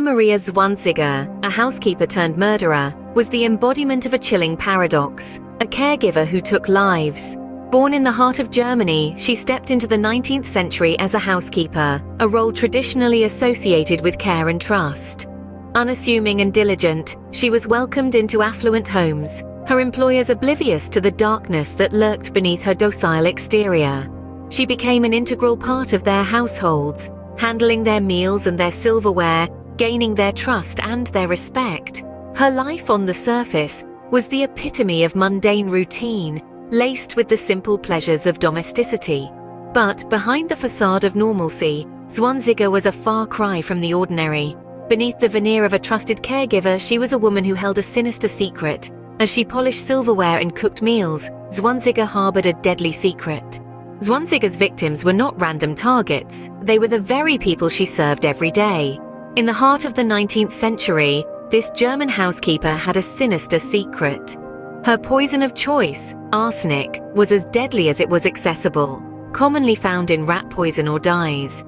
Maria Zwanziger, a housekeeper turned murderer, was the embodiment of a chilling paradox, a caregiver who took lives. Born in the heart of Germany, she stepped into the 19th century as a housekeeper, a role traditionally associated with care and trust. Unassuming and diligent, she was welcomed into affluent homes, her employers oblivious to the darkness that lurked beneath her docile exterior. She became an integral part of their households, handling their meals and their silverware, gaining their trust and their respect. Her life on the surface was the epitome of mundane routine, laced with the simple pleasures of domesticity. But behind the facade of normalcy, Zwanziger was a far cry from the ordinary. Beneath the veneer of a trusted caregiver, she was a woman who held a sinister secret. As she polished silverware and cooked meals, Zwanziger harbored a deadly secret. Zwanziger's victims were not random targets, they were the very people she served every day. In the heart of the 19th century, this German housekeeper had a sinister secret. Her poison of choice, arsenic, was as deadly as it was accessible, commonly found in rat poison or dyes.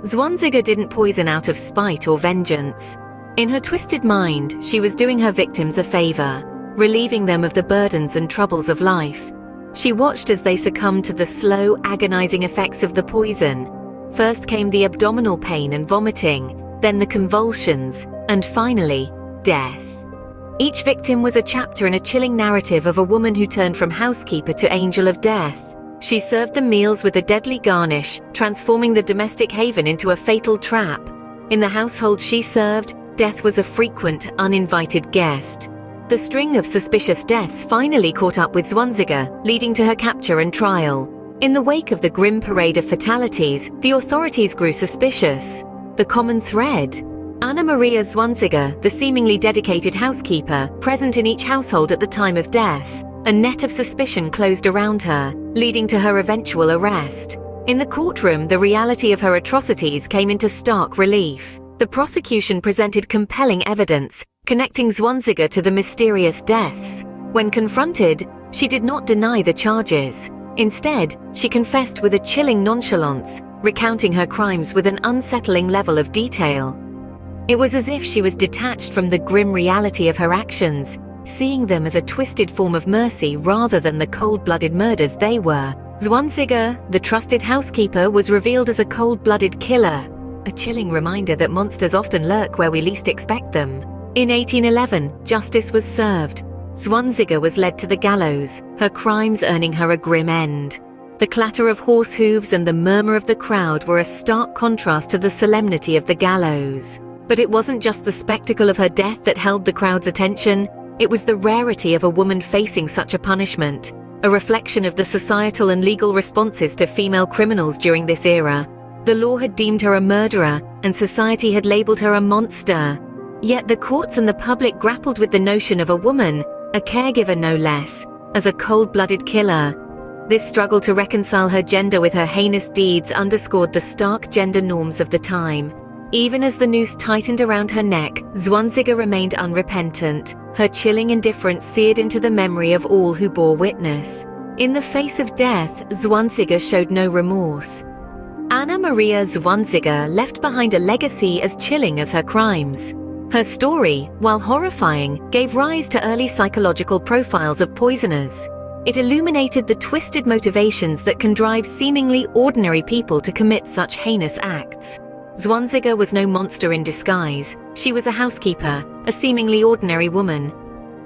Zwanziger didn't poison out of spite or vengeance. In her twisted mind, she was doing her victims a favor, relieving them of the burdens and troubles of life. She watched as they succumbed to the slow, agonizing effects of the poison. First came the abdominal pain and vomiting, then the convulsions, and finally, death. Each victim was a chapter in a chilling narrative of a woman who turned from housekeeper to angel of death. She served the meals with a deadly garnish, transforming the domestic haven into a fatal trap. In the household she served, death was a frequent, uninvited guest. The string of suspicious deaths finally caught up with Zwanziger, leading to her capture and trial. In the wake of the grim parade of fatalities, the authorities grew suspicious. The common thread? Maria Zwanziger, the seemingly dedicated housekeeper, present in each household at the time of death. A net of suspicion closed around her, leading to her eventual arrest. In the courtroom, the reality of her atrocities came into stark relief. The prosecution presented compelling evidence, connecting Zwanziger to the mysterious deaths. When confronted, she did not deny the charges. Instead, she confessed with a chilling nonchalance, recounting her crimes with an unsettling level of detail. It was as if she was detached from the grim reality of her actions, seeing them as a twisted form of mercy rather than the cold-blooded murders they were. Zwanziger, the trusted housekeeper, was revealed as a cold-blooded killer, a chilling reminder that monsters often lurk where we least expect them. In 1811, justice was served. Zwanziger was led to the gallows, her crimes earning her a grim end. The clatter of horse hooves and the murmur of the crowd were a stark contrast to the solemnity of the gallows. But it wasn't just the spectacle of her death that held the crowd's attention. It was the rarity of a woman facing such a punishment, a reflection of the societal and legal responses to female criminals during this era. The law had deemed her a murderer, and society had labeled her a monster. Yet the courts and the public grappled with the notion of a woman, a caregiver no less, as a cold-blooded killer. This struggle to reconcile her gender with her heinous deeds underscored the stark gender norms of the time. Even as the noose tightened around her neck, Zwanziger remained unrepentant, her chilling indifference seared into the memory of all who bore witness. In the face of death, Zwanziger showed no remorse. Maria Zwanziger left behind a legacy as chilling as her crimes. Her story, while horrifying, gave rise to early psychological profiles of poisoners. It illuminated the twisted motivations that can drive seemingly ordinary people to commit such heinous acts. Zwanziger was no monster in disguise. She was a housekeeper, a seemingly ordinary woman.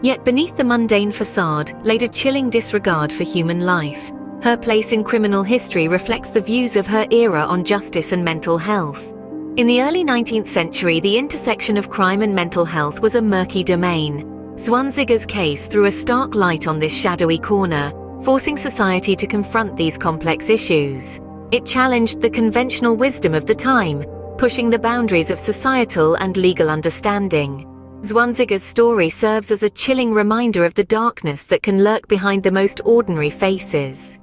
Yet beneath the mundane facade laid a chilling disregard for human life. Her place in criminal history reflects the views of her era on justice and mental health. In the early 19th century, the intersection of crime and mental health was a murky domain. Zwanziger's case threw a stark light on this shadowy corner, forcing society to confront these complex issues. It challenged the conventional wisdom of the time, pushing the boundaries of societal and legal understanding. Zwanziger's story serves as a chilling reminder of the darkness that can lurk behind the most ordinary faces.